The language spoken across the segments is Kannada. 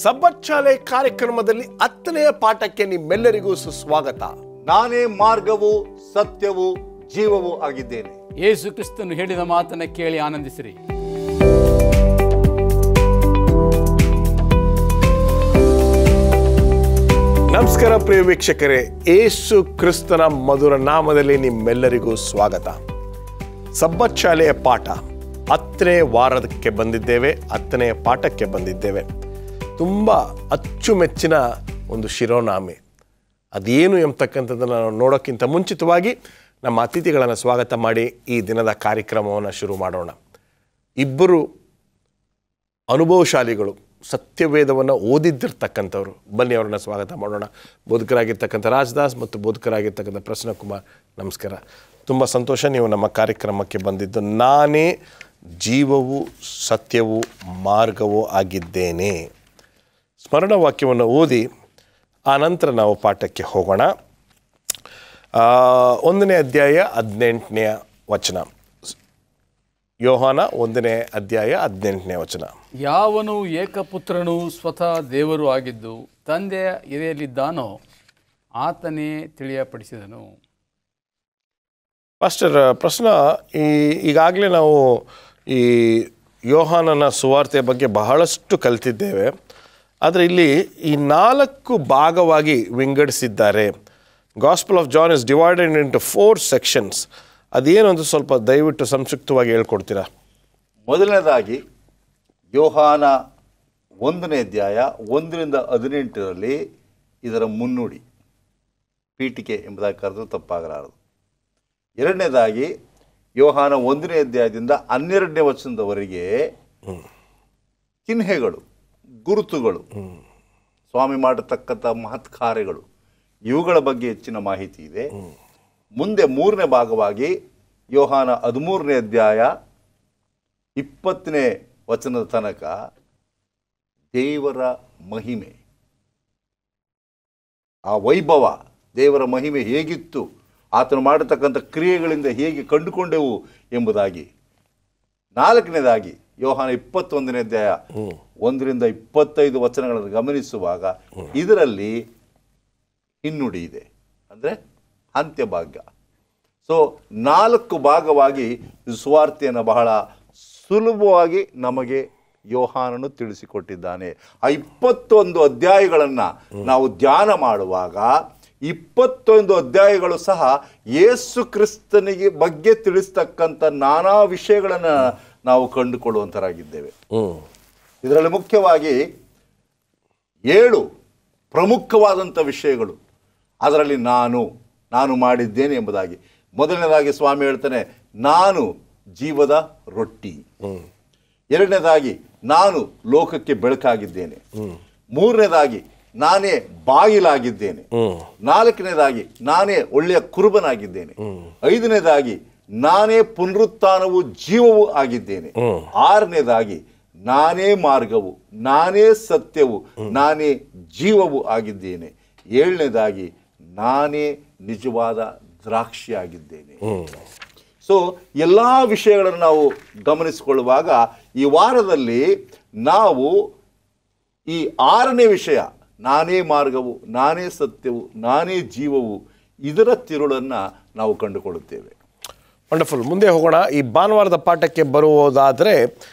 ಸಬ್ಬತ್ ಶಾಲೆ ಕಾರ್ಯಕ್ರಮದಲ್ಲಿ 10ನೇ ಪಾಠಕ್ಕೆ ನಿಮ್ಮೆಲ್ಲರಿಗೂ ಸುಸ್ವಾಗತ. ನಾನೇ ಮಾರ್ಗವು ಸತ್ಯವು ಜೀವವೂ ಆಗಿದ್ದೇನೆ. ಯೇಸು ಕ್ರಿಸ್ತನು ಹೇಳಿದ ಮಾತನ್ನು ಕೇಳಿ ಆನಂದಿಸಿರಿ. ನಮಸ್ಕಾರ ಪ್ರಿಯ ವೀಕ್ಷಕರೇ, ಯೇಸು ಕ್ರಿಸ್ತನ ಮಧುರ ನಾಮದಲ್ಲಿ ನಿಮ್ಮೆಲ್ಲರಿಗೂ ಸ್ವಾಗತ. ಸಬ್ಬತ್ ಶಾಲೆಯ ಪಾಠ 10ನೇ ವಾರಕ್ಕೆ ಬಂದಿದ್ದೇವೆ, 10ನೇ ಪಾಠಕ್ಕೆ ಬಂದಿದ್ದೇವೆ. ತುಂಬ ಅಚ್ಚುಮೆಚ್ಚಿನ ಒಂದು ಶಿರೋನಾಮೆ ಅದೇನು ಎಂಬತಕ್ಕಂಥದ್ದನ್ನು ನಾವು ನೋಡೋಕ್ಕಿಂತ ಮುಂಚಿತವಾಗಿ ನಮ್ಮ ಅತಿಥಿಗಳನ್ನು ಸ್ವಾಗತ ಮಾಡಿ ಈ ದಿನದ ಕಾರ್ಯಕ್ರಮವನ್ನು ಶುರು ಮಾಡೋಣ. ಇಬ್ಬರು ಅನುಭವಶಾಲಿಗಳು, ಸತ್ಯವೇದವನ್ನು ಓದಿದ್ದಿರ್ತಕ್ಕಂಥವ್ರು. ಬನ್ನಿ ಅವರನ್ನು ಸ್ವಾಗತ ಮಾಡೋಣ. ಬೋಧಕರಾಗಿರ್ತಕ್ಕಂಥ ರಾಜದಾಸ್ ಮತ್ತು ಬೋಧಕರಾಗಿರ್ತಕ್ಕಂಥ ಪ್ರಸನ್ನಕುಮಾರ್, ನಮಸ್ಕಾರ. ತುಂಬ ಸಂತೋಷ ನೀವು ನಮ್ಮ ಕಾರ್ಯಕ್ರಮಕ್ಕೆ ಬಂದಿದ್ದು. ನಾನೇ ಜೀವವು ಸತ್ಯವೂ ಮಾರ್ಗವೂ ಆಗಿದ್ದೇನೆ. ಸ್ಮರಣ ವಾಕ್ಯವನ್ನು ಓದಿ ಆನಂತರ ನಾವು ಪಾಠಕ್ಕೆ ಹೋಗೋಣ. 1ನೇ ಅಧ್ಯಾಯ 18ನೇ ವಚನ. ಯೋಹಾನ 1ನೇ ಅಧ್ಯಾಯ 18ನೇ ವಚನ. ಯಾವನು ಏಕಪುತ್ರನು ಸ್ವತಃ ದೇವರು ಆಗಿದ್ದು ತಂದೆಯ ಎದೆಯಲ್ಲಿದ್ದಾನೋ ಆತನೇ ತಿಳಿಯಪಡಿಸಿದನು. ಪಾಸ್ಟರ್ ಪ್ರಶ್ನ, ಈಗಾಗಲೇ ನಾವು ಈ ಯೋಹಾನನ ಸುವಾರ್ತೆಯ ಬಗ್ಗೆ ಬಹಳಷ್ಟು ಕಲಿತಿದ್ದೇವೆ. ಆದರೆ ಇಲ್ಲಿ ಈ 4 ಭಾಗವಾಗಿ ವಿಂಗಡಿಸಿದ್ದಾರೆ. Gospel of John is divided into 4 sections. ಅದೇನು ಅಂತ ಸ್ವಲ್ಪ ದಯವಿಟ್ಟು ಸಂಕ್ಷಿಪ್ತವಾಗಿ ಹೇಳ್ಕೊಡ್ತೀರಾ? ಮೊದಲನೇದಾಗಿ ಯೋಹಾನ 1ನೇ ಅಧ್ಯಾಯ 1ರಿಂದ 18ರಲ್ಲಿ ಇದರ ಮುನ್ನುಡಿ, ಪೀಠಿಕೆ ಎಂಬುದಾಗಿ ಕರೆದು ತಪ್ಪಾಗಲಾರದು. ಎರಡನೇದಾಗಿ ಯೋಹಾನ 1ನೇ ಅಧ್ಯಾಯದಿಂದ 12ನೇ ವಚನದವರೆಗೆ ಚಿಹ್ನೆಗಳು, ಗುರುತುಗಳು, ಸ್ವಾಮಿ ಮಾಡತಕ್ಕಂಥ ಮಹತ್ ಕಾರ್ಯಗಳು, ಇವುಗಳ ಬಗ್ಗೆ ಹೆಚ್ಚಿನ ಮಾಹಿತಿ ಇದೆ. ಮುಂದೆ 3ನೇ ಭಾಗವಾಗಿ ಯೋಹಾನ 13ನೇ ಅಧ್ಯಾಯ 20ನೇ ವಚನದ ತನಕ ದೇವರ ಮಹಿಮೆ, ಆ ವೈಭವ, ದೇವರ ಮಹಿಮೆ ಹೇಗಿತ್ತು, ಆತನು ಮಾಡತಕ್ಕಂಥ ಕ್ರಿಯೆಗಳಿಂದ ಹೇಗೆ ಕಂಡುಕೊಂಡೆವು ಎಂಬುದಾಗಿ. 4ನೇದಾಗಿ ಯೋಹಾನ 21ನೇ ಅಧ್ಯಾಯ 1ರಿಂದ 25 ವಚನಗಳನ್ನು ಗಮನಿಸುವಾಗ ಇದರಲ್ಲಿ ಹಿನ್ನುಡಿ ಇದೆ, ಅಂದರೆ ಅಂತ್ಯಭಾಗ್ಯ. ಸೊ 4 ಭಾಗವಾಗಿ ಸುವಾರ್ತೆಯನ್ನು ಬಹಳ ಸುಲಭವಾಗಿ ನಮಗೆ ಯೋಹಾನನು ತಿಳಿಸಿಕೊಟ್ಟಿದ್ದಾನೆ. ಆ 21 ಅಧ್ಯಾಯಗಳನ್ನು ನಾವು ಧ್ಯಾನ ಮಾಡುವಾಗ 21 ಅಧ್ಯಾಯಗಳು ಸಹ ಯೇಸು ಕ್ರಿಸ್ತನಿಗೆ ಬಗ್ಗೆ ತಿಳಿಸ್ತಕ್ಕಂಥ ನಾನಾ ವಿಷಯಗಳನ್ನು ನಾವು ಕಂಡುಕೊಳ್ಳುವಂತರಾಗಿದ್ದೇವೆ. ಇದರಲ್ಲಿ ಮುಖ್ಯವಾಗಿ 7 ಪ್ರಮುಖವಾದಂಥ ವಿಷಯಗಳು. ಅದರಲ್ಲಿ ನಾನು ಮಾಡಿದ್ದೇನೆ ಎಂಬುದಾಗಿ. ಮೊದಲನೇದಾಗಿ ಸ್ವಾಮಿ ಹೇಳ್ತಾನೆ, ನಾನು ಜೀವದ ರೊಟ್ಟಿ. ಎರಡನೇದಾಗಿ ನಾನು ಲೋಕಕ್ಕೆ ಬೆಳಕಾಗಿದ್ದೇನೆ. 3ನೇದಾಗಿ ನಾನೇ ಬಾಗಿಲಾಗಿದ್ದೇನೆ. 4ನೇದಾಗಿ ನಾನೇ ಒಳ್ಳೆಯ ಕುರುಬನಾಗಿದ್ದೇನೆ. 5ನೇದಾಗಿ ನಾನೇ ಪುನರುತ್ಥಾನವು ಜೀವವೂ ಆಗಿದ್ದೇನೆ. 6ನೇದಾಗಿ ನಾನೇ ಮಾರ್ಗವು, ನಾನೇ ಸತ್ಯವು, ನಾನೇ ಜೀವವು ಆಗಿದ್ದೇನೆ. 7ನೇದಾಗಿ ನಾನೇ ನಿಜವಾದ ದ್ರಾಕ್ಷಿ ಆಗಿದ್ದೇನೆ. ಸೊ ಎಲ್ಲ ವಿಷಯಗಳನ್ನು ನಾವು ಗಮನಿಸಿಕೊಳ್ಳುವಾಗ ಈ ವಾರದಲ್ಲಿ ನಾವು ಈ 6ನೇ ವಿಷಯ, ನಾನೇ ಮಾರ್ಗವು, ನಾನೇ ಸತ್ಯವು, ನಾನೇ ಜೀವವು, ಇದರ ತಿರುಳನ್ನು ನಾವು ಕಂಡುಕೊಳ್ಳುತ್ತೇವೆ. ವಂಡರ್ಫುಲ್. ಮುಂದೆ ಹೋಗೋಣ. ಈ ಭಾನುವಾರದ ಪಾಠಕ್ಕೆ ಬರುವುದಾದರೆ,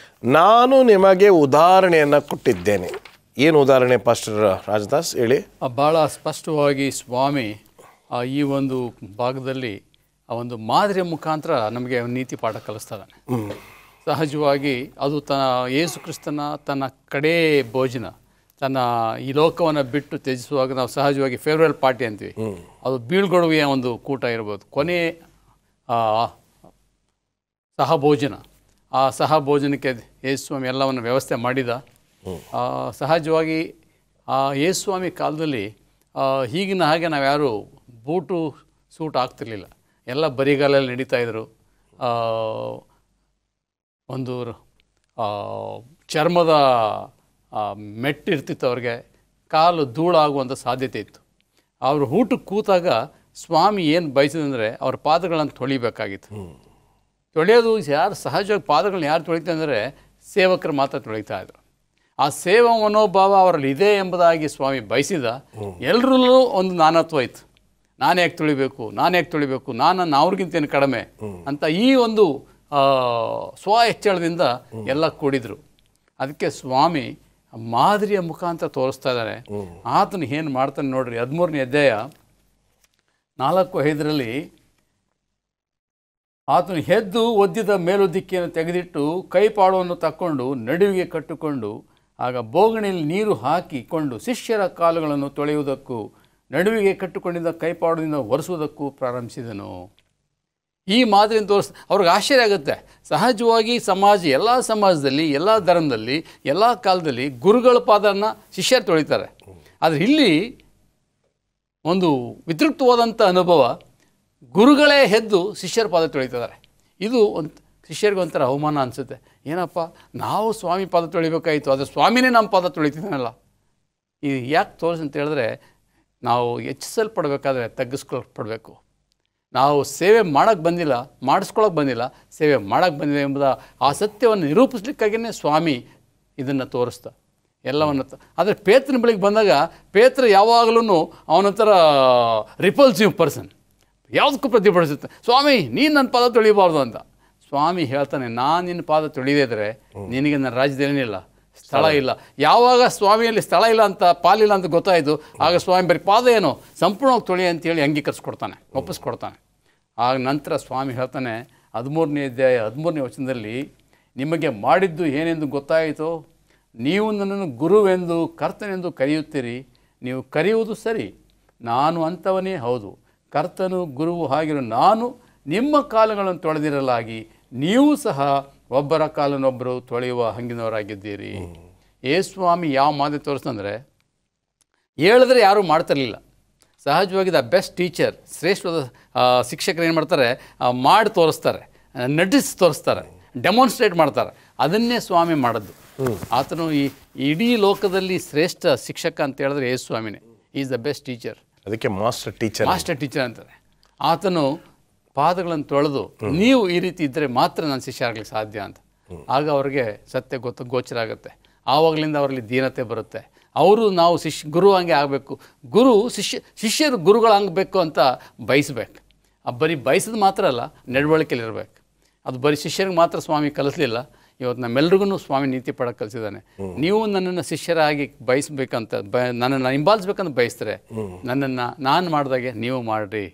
ನಾನು ನಿಮಗೆ ಉದಾಹರಣೆಯನ್ನು ಕೊಟ್ಟಿದ್ದೇನೆ. ಏನು ಉದಾಹರಣೆ ಪಾಸ್ಟರ್ ರಾಜದಾಸ್, ಹೇಳಿ. ಭಾಳ ಸ್ಪಷ್ಟವಾಗಿ ಸ್ವಾಮಿ ಈ ಒಂದು ಭಾಗದಲ್ಲಿ ಆ ಒಂದು ಮಾದರಿಯ ಮುಖಾಂತರ ನಮಗೆ ನೀತಿ ಪಾಠ ಕಲಿಸ್ತಾನೆ. ಸಹಜವಾಗಿ ಅದು ಯೇಸು ಕ್ರಿಸ್ತನ ತನ್ನ ಕಡೇ ಭೋಜನ, ತನ್ನ ಈ ಲೋಕವನ್ನು ಬಿಟ್ಟು ತ್ಯಜಿಸುವಾಗ ನಾವು ಸಹಜವಾಗಿ ಫೇರ್ವೆಲ್ ಪಾರ್ಟಿ ಅಂತೀವಿ. ಅದು ಬೀಳ್ಗೊಡುಗೆಯ ಒಂದು ಕೂಟ ಇರ್ಬೋದು, ಕೊನೆ ಸಹಭೋಜನ. ಆ ಸಹಭೋಜನಕ್ಕೆ ಯೇಸುಸ್ವಾಮಿ ಎಲ್ಲವನ್ನು ವ್ಯವಸ್ಥೆ ಮಾಡಿದ. ಸಹಜವಾಗಿ ಆ ಯೇಸುಸ್ವಾಮಿ ಕಾಲದಲ್ಲಿ ಈಗಿನ ಹಾಗೆ ನಾವು ಯಾರು ಬೂಟು ಸೂಟ್ ಆಗ್ತಿರ್ಲಿಲ್ಲ, ಎಲ್ಲ ಬರಿಗಾಲಲ್ಲಿ ನಡೀತಾಯಿದ್ರು. ಒಂದು ಚರ್ಮದ ಮೆಟ್ಟಿರ್ತಿತ್ತು, ಅವ್ರಿಗೆ ಕಾಲು ಧೂಳಾಗುವಂಥ ಸಾಧ್ಯತೆ ಇತ್ತು. ಅವರು ಊಟಕ್ಕೆ ಕೂತಾಗ ಸ್ವಾಮಿ ಏನು ಬಯಸಿದಂದರೆ ಅವ್ರ ಪಾದಗಳನ್ನು ತೊಳಿಬೇಕಾಗಿತ್ತು. ತೊಳೆಯೋದು ಯಾರು ಸಹಜವಾಗಿ ಪಾದಗಳನ್ನ ಯಾರು ತೊಳಿತಾರೆ ಅಂದರೆ ಸೇವಕರು ಮಾತ್ರ ತೊಳಿತಾ ಇದ್ರು. ಆ ಸೇವಾ ಮನೋಭಾವ ಅವರಲ್ಲಿ ಇದೆ ಎಂಬುದಾಗಿ ಸ್ವಾಮಿ ಬಯಸಿದ. ಎಲ್ಲರಲ್ಲೂ ಒಂದು ನಾನತ್ವ ಇತ್ತು. ನಾನೇ ಯಾಕೆ ತುಳಿಬೇಕು, ನಾನು ಅವ್ರಿಗಿಂತೇನು ಕಡಿಮೆ ಅಂತ ಈ ಒಂದು ಸ್ವ ಹೆಚ್ಚಳದಿಂದ ಎಲ್ಲ ಕೂಡಿದ್ರು. ಅದಕ್ಕೆ ಸ್ವಾಮಿ ಮಾದರಿಯ ಮುಖಾಂತರ ತೋರಿಸ್ತಾ ಇದ್ದಾರೆ. ಆತನು ಏನು ಮಾಡ್ತಾನೆ ನೋಡ್ರಿ. 13ನೇ ಅಧ್ಯಾಯ 4:5 ಆತನು ಎದ್ದು ಒದ್ದಿದ ಮೇಲುದಿಕ್ಕಿಯನ್ನು ತೆಗೆದಿಟ್ಟು ಕೈಪಾಡವನ್ನು ತಕ್ಕೊಂಡು ನಡುವಿಗೆ ಕಟ್ಟಿಕೊಂಡು ಆಗ ಬೋಗಣಿಯಲ್ಲಿ ನೀರು ಹಾಕಿಕೊಂಡು ಶಿಷ್ಯರ ಕಾಲುಗಳನ್ನು ತೊಳೆಯುವುದಕ್ಕೂ ನಡುವಿಗೆ ಕಟ್ಟಿಕೊಂಡಿದ್ದ ಕೈಪಾಡದಿಂದ ಒರೆಸುವುದಕ್ಕೂ ಪ್ರಾರಂಭಿಸಿದನು. ಈ ಮಾದರಿಯನ್ನು ಅವ್ರಿಗೆ ಆಶ್ಚರ್ಯ ಆಗುತ್ತೆ. ಸಹಜವಾಗಿ ಎಲ್ಲ ಸಮಾಜದಲ್ಲಿ, ಎಲ್ಲ ಧರ್ಮದಲ್ಲಿ, ಎಲ್ಲ ಕಾಲದಲ್ಲಿ ಗುರುಗಳ ಪಾದನ ಶಿಷ್ಯರು ತೊಳಿತಾರೆ. ಆದರೆ ಇಲ್ಲಿ ಒಂದು ವಿತೃಪ್ತವಾದಂಥ ಅನುಭವ. ಗುರುಗಳೇ ಎದ್ದು ಶಿಷ್ಯರ ಪಾದ ತೊಳಿತಿದ್ದಾರೆ. ಇದು ಶಿಷ್ಯರಿಗೊಂಥರ ಅವಮಾನ ಅನಿಸುತ್ತೆ. ಏನಪ್ಪ, ನಾವು ಸ್ವಾಮಿ ಪಾದ ತೊಳಿಬೇಕಾಯಿತು, ಆದರೆ ಸ್ವಾಮಿನೇ ನಮ್ಮ ಪಾದ ತೊಳಿತಿದ್ದಾನಲ್ಲ. ಇದು ಯಾಕೆ ತೋರಿಸಿ ಅಂತ ಹೇಳಿದ್ರೆ, ನಾವು ಹೆಚ್ಚಿಸಲ್ಪಡಬೇಕಾದ್ರೆ ತಗ್ಗಿಸ್ಕೊಳ್ಪಡಬೇಕು. ನಾವು ಸೇವೆ ಮಾಡೋಕ್ಕೆ ಬಂದಿಲ್ಲ, ಮಾಡಿಸ್ಕೊಳಕ್ಕೆ ಬಂದಿಲ್ಲ, ಸೇವೆ ಮಾಡೋಕ್ಕೆ ಬಂದಿಲ್ಲ ಎಂಬುದ ಆ ಸತ್ಯವನ್ನು ನಿರೂಪಿಸ್ಲಿಕ್ಕಾಗಿಯೇ ಸ್ವಾಮಿ ಇದನ್ನು ತೋರಿಸ್ತಾ ಎಲ್ಲವನ್ನು. ಆದರೆ ಪೇತ್ರನ ಬಳಿಗೆ ಬಂದಾಗ ಪೇತ್ರ ಯಾವಾಗಲೂ ಅವನೊಂಥರ ರಿಪಲ್ಸಿವ್ ಪರ್ಸನ್, ಯಾವುದಕ್ಕೂ ಪ್ರತಿಭಟಿಸುತ್ತೆ. ಸ್ವಾಮಿ ನೀನು ನನ್ನ ಪಾದ ತೊಳಿಬಾರ್ದು ಅಂತ. ಸ್ವಾಮಿ ಹೇಳ್ತಾನೆ, ನಾನು ನಿನ್ನ ಪಾದ ತೊಳಿದಿದ್ರೆ ನಿನಗೆ ನನ್ನ ರಾಜ್ಯದೇನಿಲ್ಲ, ಸ್ಥಳ ಇಲ್ಲ. ಯಾವಾಗ ಸ್ವಾಮಿಯಲ್ಲಿ ಸ್ಥಳ ಇಲ್ಲ ಅಂತ, ಪಾಲಿಲ್ಲ ಅಂತ ಗೊತ್ತಾಯಿತು, ಆಗ ಸ್ವಾಮಿ ಬರೀ ಪಾದ ಏನೋ ಸಂಪೂರ್ಣವಾಗಿ ತೊಳಿ ಅಂತೇಳಿ ಅಂಗೀಕರಿಸ್ಕೊಡ್ತಾನೆ, ಒಪ್ಪಿಸ್ಕೊಡ್ತಾನೆ. ಆಗ ನಂತರ ಸ್ವಾಮಿ ಹೇಳ್ತಾನೆ 13ನೇ ಅಧ್ಯಾಯ 13ನೇ ವಚನದಲ್ಲಿ, ನಿಮಗೆ ಮಾಡಿದ್ದು ಏನೆಂದು ಗೊತ್ತಾಯಿತು, ನೀವು ನನ್ನನ್ನು ಗುರುವೆಂದು ಕರ್ತನೆಂದು ಕರೆಯುತ್ತೀರಿ. ನೀವು ಕರೆಯುವುದು ಸರಿ, ನಾನು ಅಂಥವನೇ ಹೌದು. ಕರ್ತನು ಗುರುವು ಆಗಿರೋ ನಾನು ನಿಮ್ಮ ಕಾಲುಗಳನ್ನು ತೊಳೆದಿರಲಾಗಿ ನೀವು ಸಹ ಒಬ್ಬರ ಕಾಲನೊಬ್ಬರು ತೊಳೆಯುವ ಹಂಗಿನವರಾಗಿದ್ದೀರಿ. ಸ್ವಾಮಿ ಯಾವ ಮಾದರಿ ತೋರಿಸ್ತಂದರೆ, ಹೇಳಿದ್ರೆ ಯಾರೂ ಮಾಡ್ತಿರಲಿಲ್ಲ. ಸಹಜವಾಗಿ ದ ಬೆಸ್ಟ್ ಟೀಚರ್, ಶ್ರೇಷ್ಠವಾದ ಶಿಕ್ಷಕರು ಏನು ಮಾಡ್ತಾರೆ, ಮಾಡಿ ತೋರಿಸ್ತಾರೆ, ನಟಿಸಿ ತೋರಿಸ್ತಾರೆ, ಡೆಮಾನ್ಸ್ಟ್ರೇಟ್ ಮಾಡ್ತಾರೆ. ಅದನ್ನೇ ಸ್ವಾಮಿ ಮಾಡೋದು. ಆತನು ಈ ಇಡೀ ಲೋಕದಲ್ಲಿ ಶ್ರೇಷ್ಠ ಶಿಕ್ಷಕ ಅಂತ ಹೇಳಿದ್ರೆ ಸ್ವಾಮಿನೇ. Is the best teacher. ಅದಕ್ಕೆ ಮಾಸ್ಟರ್ ಟೀಚರ್ ಅಂತಾರೆ. ಆತನು ಪಾದಗಳನ್ನು ತೊಳೆದು, ನೀವು ಈ ರೀತಿ ಇದ್ದರೆ ಮಾತ್ರ ನಾನು ಶಿಷ್ಯ ಆಗಲಿಕ್ಕೆ ಸಾಧ್ಯ ಅಂತ. ಆಗ ಅವ್ರಿಗೆ ಸತ್ಯ ಗೋಚರ ಆಗುತ್ತೆ. ಆವಾಗಲಿಂದ ಅವರಲ್ಲಿ ದೀನತೆ ಬರುತ್ತೆ. ಅವರು ನಾವು ಗುರು ಹಂಗೆ ಆಗಬೇಕು, ಶಿಷ್ಯರು ಗುರುಗಳಾಗಬೇಕು ಅಂತ ಬಯಸ್ಬೇಕು. ಬರೀ ಬಯಸೋದು ಮಾತ್ರ ಅಲ್ಲ, ನಡವಳಿಕೆಯಲ್ಲಿ ಇರಬೇಕು. ಅದು ಬರೀ ಶಿಷ್ಯರಿಗೆ ಮಾತ್ರ ಸ್ವಾಮಿ ಕಲಿಸಲಿಲ್ಲ, ಇವತ್ತು ನಮ್ಮೆಲ್ರಿಗೂ ಸ್ವಾಮಿ ನೀತಿ ಪಡಕ್ಕೆ ಕಲಿಸಿದ್ದಾನೆ. ನೀವು ನನ್ನನ್ನು ಶಿಷ್ಯರಾಗಿ ಬಯಸ್ಬೇಕಂತ, ನನ್ನನ್ನು ಹಿಂಬಾಲಿಸ್ಬೇಕಂತ ಬಯಸ್ತಾರೆ, ನನ್ನನ್ನು ನಾನು ಮಾಡಿದಾಗೆ ನೀವು ಮಾಡಿರಿ,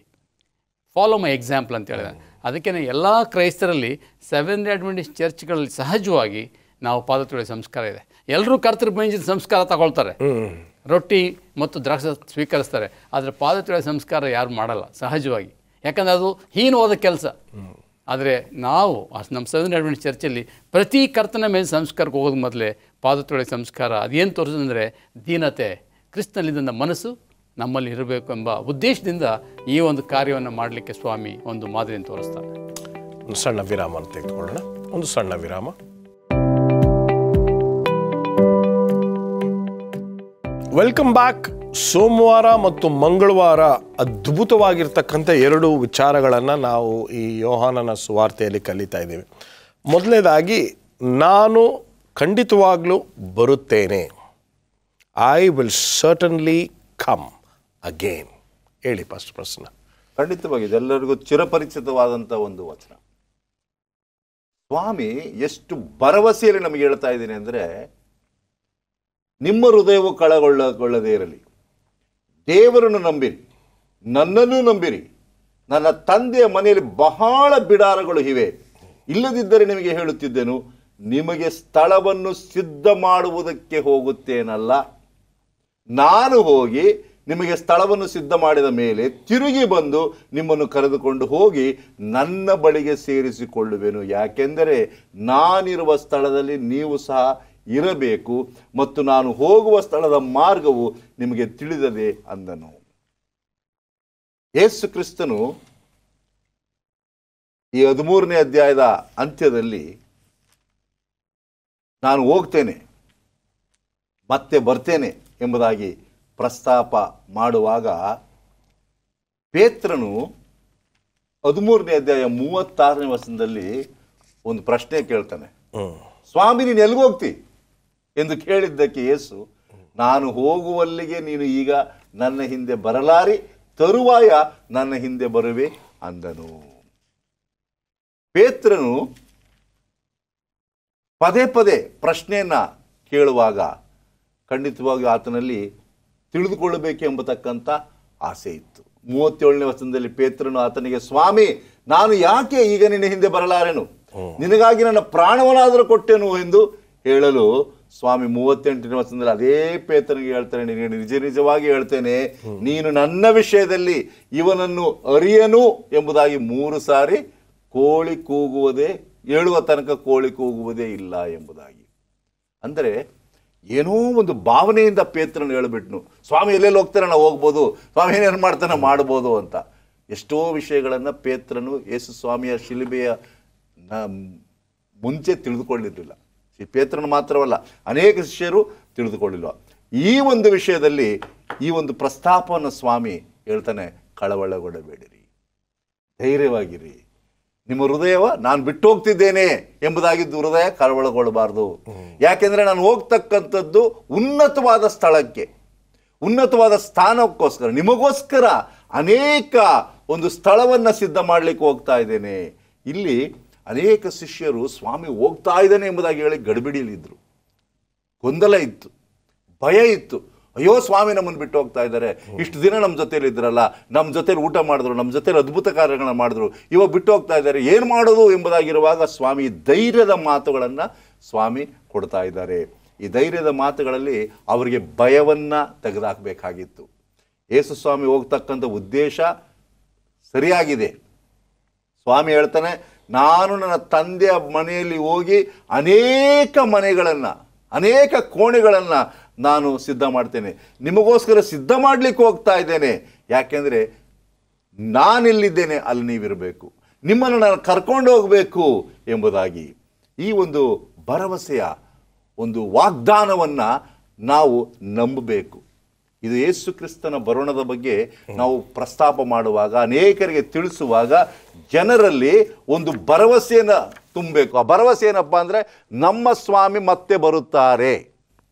ಫಾಲೋ ಮೈ ಎಕ್ಸಾಂಪಲ್ ಅಂತ ಹೇಳಿದೆ. ಅದಕ್ಕೆ ಎಲ್ಲ ಕ್ರೈಸ್ತರಲ್ಲಿ 7th ಅಡ್ವೆಂಟಿಸ್ಟ್ ಚರ್ಚ್ಗಳಲ್ಲಿ ಸಹಜವಾಗಿ ನಾವು ಪಾದ ತೊಳೆಯೋ ಸಂಸ್ಕಾರ ಇದೆ. ಎಲ್ಲರೂ ಕರ್ತೃ ಬೇಂಜಿದ ಸಂಸ್ಕಾರ ತಗೊಳ್ತಾರೆ, ರೊಟ್ಟಿ ಮತ್ತು ದ್ರಾಕ್ಷಿ ಸ್ವೀಕರಿಸ್ತಾರೆ. ಆದರೆ ಪಾದ ತೊಳೆಯೋ ಸಂಸ್ಕಾರ ಯಾರು ಮಾಡಲ್ಲ ಸಹಜವಾಗಿ, ಯಾಕಂದರೆ ಅದು ಹೀನವಾದ ಕೆಲಸ. ಆದರೆ ನಾವು ನಮ್ಮ 7th ಅಡ್ವೆಂಟಿಸ್ಟ್ ಚರ್ಚಲ್ಲಿ ಪ್ರತಿ ಕರ್ತನ ಮೇಲೆ ಸಂಸ್ಕಾರಕ್ಕೆ ಹೋಗೋದು ಮೊದಲೇ ಪಾದ ತೊಳೆಯೋ ಸಂಸ್ಕಾರ. ಅದೇನು ತೋರಿಸೋದಂದರೆ ದೀನತೆ, ಕ್ರಿಸ್ತನಲ್ಲಿದ್ದ ಮನಸ್ಸು ನಮ್ಮಲ್ಲಿ ಇರಬೇಕು ಎಂಬ ಉದ್ದೇಶದಿಂದ ಈ ಒಂದು ಕಾರ್ಯವನ್ನು ಮಾಡಲಿಕ್ಕೆ ಸ್ವಾಮಿ ಒಂದು ಮಾದರಿಯನ್ನು ತೋರಿಸ್ತಾರೆ. ಒಂದು ಸಣ್ಣ ವಿರಾಮ ಅಂತ ತೆಗೆದುಕೊಳ್ಳೋಣ. ಒಂದು ಸಣ್ಣ ವಿರಾಮ. Welcome back. ಸೋಮವಾರ ಮತ್ತು ಮಂಗಳವಾರ ಅದ್ಭುತವಾಗಿರ್ತಕ್ಕಂಥ 2 ವಿಚಾರಗಳನ್ನು ನಾವು ಈ ಯೋಹಾನನ ಸುವಾರ್ತೆಯಲ್ಲಿ ಕಲಿತಾ ಇದ್ದೀವಿ. ಮೊದಲನೇದಾಗಿ, ನಾನು ಖಂಡಿತವಾಗ್ಲೂ ಬರುತ್ತೇನೆ. I will certainly come again. ಹೇಳಿ ಫಸ್ಟ್ ಪ್ರಶ್ನೆ. ಖಂಡಿತವಾಗಿ ಇದೆಲ್ಲರಿಗೂ ಚಿರಪರಿಚಿತವಾದಂಥ ಒಂದು ವಚನ. ಸ್ವಾಮಿ ಎಷ್ಟು ಭರವಸೆಯಲ್ಲಿ ನಮಗೆ ಹೇಳ್ತಾ ಇದ್ದೀನಿ ಅಂದರೆ, ನಿಮ್ಮ ಹೃದಯವು ಕಳಗೊಳ್ಳದೇ ಇರಲಿ, ದೇವರನ್ನು ನಂಬಿರಿ, ನನ್ನನ್ನು ನಂಬಿರಿ. ನನ್ನ ತಂದೆಯ ಮನೆಯಲ್ಲಿ ಬಹಳ ಬಿಡಾರಗಳು ಇವೆ, ಇಲ್ಲದಿದ್ದರೆ ನಿಮಗೆ ಹೇಳುತ್ತಿದ್ದೆನು, ನಿಮಗೆ ಸ್ಥಳವನ್ನು ಸಿದ್ಧ ಮಾಡುವುದಕ್ಕೆ ಹೋಗುತ್ತೇನಲ್ಲ. ನಾನು ಹೋಗಿ ನಿಮಗೆ ಸ್ಥಳವನ್ನು ಸಿದ್ಧ ಮಾಡಿದ ಮೇಲೆ ತಿರುಗಿ ಬಂದು ನಿಮ್ಮನ್ನು ಕರೆದುಕೊಂಡು ಹೋಗಿ ನನ್ನ ಬಳಿಗೆ ಸೇರಿಸಿಕೊಳ್ಳುವೆನು. ಯಾಕೆಂದರೆ ನಾನಿರುವ ಸ್ಥಳದಲ್ಲಿ ನೀವು ಸಹ ಇರಬೇಕು ಮತ್ತು ನಾನು ಹೋಗುವ ಸ್ಥಳದ ಮಾರ್ಗವು ನಿಮಗೆ ತಿಳಿದದೆ ಅಂದನು. ಯೇಸು ಕ್ರಿಸ್ತನು ಈ 13ನೇ ಅಧ್ಯಾಯದ ಅಂತ್ಯದಲ್ಲಿ ನಾನು ಹೋಗ್ತೇನೆ ಮತ್ತೆ ಬರ್ತೇನೆ ಎಂಬುದಾಗಿ ಪ್ರಸ್ತಾಪ ಮಾಡುವಾಗ, ಪೇತ್ರನು 13ನೇ ಅಧ್ಯಾಯ 36ನೇ ವಚನದಲ್ಲಿ ಒಂದು ಪ್ರಶ್ನೆ ಕೇಳ್ತಾನೆ. ಸ್ವಾಮಿ ನೀನು ಎಲ್ಲಿಗೆ ಹೋಗ್ತಿ? ಎಂದು ಕೇಳಿದ್ದಕ್ಕೆ ಯೇಸು, ನಾನು ಹೋಗುವಲ್ಲಿಗೆ ನೀನು ಈಗ ನನ್ನ ಹಿಂದೆ ಬರಲಾರಿ, ತರುವಾಯ ನನ್ನ ಹಿಂದೆ ಬರುವೆ ಅಂದನು. ಪೇತ್ರನು ಪದೇ ಪದೇ ಪ್ರಶ್ನೆಯನ್ನ ಕೇಳುವಾಗ ಖಂಡಿತವಾಗಿ ಆತನಲ್ಲಿ ತಿಳಿದುಕೊಳ್ಳಬೇಕೆಂಬತಕ್ಕಂಥ ಆಸೆ ಇತ್ತು. 37ನೇ ವಚನದಲ್ಲಿ ಪೇತ್ರನು ಆತನಿಗೆ, ಸ್ವಾಮಿ, ನಾನು ಯಾಕೆ ಈಗ ನಿನ್ನ ಹಿಂದೆ ಬರಲಾರೆನು? ನಿನಗಾಗಿ ನನ್ನ ಪ್ರಾಣವನ್ನಾದರೂ ಕೊಟ್ಟೆನು ಎಂದು ಹೇಳಲು ಸ್ವಾಮಿ 38ನೇ ವಚನದಲ್ಲಿ ಅದೇ ಪೇತ್ರನಿಗೆ ಹೇಳ್ತಾನೆ, ನಿನಗೆ ನಿಜ ನಿಜವಾಗಿ ಹೇಳ್ತೇನೆ, ನೀನು ನನ್ನ ವಿಷಯದಲ್ಲಿ ಇವನನ್ನು ಅರಿಯನು ಎಂಬುದಾಗಿ 3 ಸಾರಿ ಕೋಳಿ ಕೂಗುವುದೇ, ಹೇಳುವ ತನಕ ಕೋಳಿ ಕೂಗುವುದೇ ಇಲ್ಲ ಎಂಬುದಾಗಿ. ಅಂದರೆ ಏನೋ ಒಂದು ಭಾವನೆಯಿಂದ ಪೇತ್ರನು ಹೇಳಿಬಿಟ್ನು, ಸ್ವಾಮಿ ಎಲ್ಲೆಲ್ಲಿ ಹೋಗ್ತಾನೆ ನಾವು ಹೋಗ್ಬೋದು, ಸ್ವಾಮಿ ಏನೇನು ಮಾಡ್ತಾನೆ ಮಾಡ್ಬೋದು ಅಂತ. ಎಷ್ಟೋ ವಿಷಯಗಳನ್ನು ಪೇತ್ರನು ಯೇಸು ಸ್ವಾಮಿಯ ಶಿಲುಬೆಯ ಮುಂಚೆ ತಿಳಿದುಕೊಳ್ಳಿರಲಿಲ್ಲ. ಪೇತ್ರನು ಮಾತ್ರವಲ್ಲ, ಅನೇಕ ಶಿಷ್ಯರು ತಿಳಿದುಕೊಳ್ಳಿಲ್ಲ. ಈ ಒಂದು ವಿಷಯದಲ್ಲಿ ಈ ಒಂದು ಪ್ರಸ್ತಾಪವನ್ನು ಸ್ವಾಮಿ ಹೇಳ್ತಾನೆ, ಕಳವಳಗೊಳ್ಳಬೇಡಿರಿ, ಧೈರ್ಯವಾಗಿರಿ. ನಿಮ್ಮ ಹೃದಯವ ನಾನು ಬಿಟ್ಟು ಹೋಗ್ತಿದ್ದೇನೆ ಎಂಬುದಾಗಿದ್ದು ಹೃದಯ ಕಳವಳಗೊಳ್ಳಬಾರ್ದು. ಯಾಕೆಂದರೆ ನಾನು ಹೋಗ್ತಕ್ಕಂಥದ್ದು ಉನ್ನತವಾದ ಸ್ಥಳಕ್ಕೆ, ಉನ್ನತವಾದ ಸ್ಥಾನಕ್ಕೋಸ್ಕರ, ನಿಮಗೋಸ್ಕರ ಅನೇಕ ಒಂದು ಸ್ಥಳವನ್ನು ಸಿದ್ಧ ಮಾಡಲಿಕ್ಕೆ ಹೋಗ್ತಾ ಇದ್ದೇನೆ. ಇಲ್ಲಿ ಅನೇಕ ಶಿಷ್ಯರು ಸ್ವಾಮಿ ಹೋಗ್ತಾ ಇದ್ದಾನೆ ಎಂಬುದಾಗಿ ಹೇಳಿ ಗಡಿಬಿಡಿಯಲ್ಲಿದ್ದರು. ಗೊಂದಲ ಇತ್ತು, ಭಯ ಇತ್ತು. ಅಯ್ಯೋ, ಸ್ವಾಮಿ ನಮ್ಮನ್ನು ಬಿಟ್ಟು ಹೋಗ್ತಾ ಇದ್ದಾರೆ, ಇಷ್ಟು ದಿನ ನಮ್ಮ ಜೊತೇಲಿ ಇದ್ರಲ್ಲ, ನಮ್ಮ ಜೊತೇಲಿ ಊಟ ಮಾಡಿದ್ರು, ನಮ್ಮ ಜೊತೇಲಿ ಅದ್ಭುತ ಕಾರ್ಯಗಳನ್ನ ಮಾಡಿದ್ರು, ಇವಾಗ ಬಿಟ್ಟು ಹೋಗ್ತಾ ಇದ್ದಾರೆ, ಏನು ಮಾಡೋದು ಎಂಬುದಾಗಿರುವಾಗ ಸ್ವಾಮಿ ಧೈರ್ಯದ ಮಾತುಗಳನ್ನು ಸ್ವಾಮಿ ಕೊಡ್ತಾ ಇದ್ದಾರೆ. ಈ ಧೈರ್ಯದ ಮಾತುಗಳಲ್ಲಿ ಅವರಿಗೆ ಭಯವನ್ನು ತೆಗೆದುಹಾಕಬೇಕಾಗಿತ್ತು. ಯೇಸು ಸ್ವಾಮಿ ಹೋಗ್ತಕ್ಕಂಥ ಉದ್ದೇಶ ಸರಿಯಾಗಿದೆ. ಸ್ವಾಮಿ ಹೇಳ್ತಾನೆ, ನಾನು ನನ್ನ ತಂದೆಯ ಮನೆಯಲ್ಲಿ ಹೋಗಿ ಅನೇಕ ಮನೆಗಳನ್ನು, ಅನೇಕ ಕೋಣೆಗಳನ್ನು ನಾನು ಸಿದ್ಧ ಮಾಡ್ತೇನೆ, ನಿಮಗೋಸ್ಕರ ಸಿದ್ಧ ಮಾಡಲಿಕ್ಕೆ ಹೋಗ್ತಾ ಇದ್ದೇನೆ. ಯಾಕೆಂದರೆ ನಾನೆಲ್ಲಿದ್ದೇನೆ ಅಲ್ಲಿ ನೀವಿರಬೇಕು, ನಿಮ್ಮನ್ನು ನಾನು ಕರ್ಕೊಂಡು ಹೋಗಬೇಕು ಎಂಬುದಾಗಿ. ಈ ಒಂದು ಭರವಸೆಯ ಒಂದು ವಾಗ್ದಾನವನ್ನು ನಾವು ನಂಬಬೇಕು. ಇದು ಯೇಸು ಕ್ರಿಸ್ತನ ಬರೋಣದ ಬಗ್ಗೆ ನಾವು ಪ್ರಸ್ತಾಪ ಮಾಡುವಾಗ, ಅನೇಕರಿಗೆ ತಿಳಿಸುವಾಗ ಜನರಲ್ಲಿ ಒಂದು ಭರವಸೆಯನ್ನು ತುಂಬಬೇಕು. ಆ ಭರವಸೆ ಏನಪ್ಪ ಅಂದರೆ, ನಮ್ಮ ಸ್ವಾಮಿ ಮತ್ತೆ ಬರುತ್ತಾರೆ,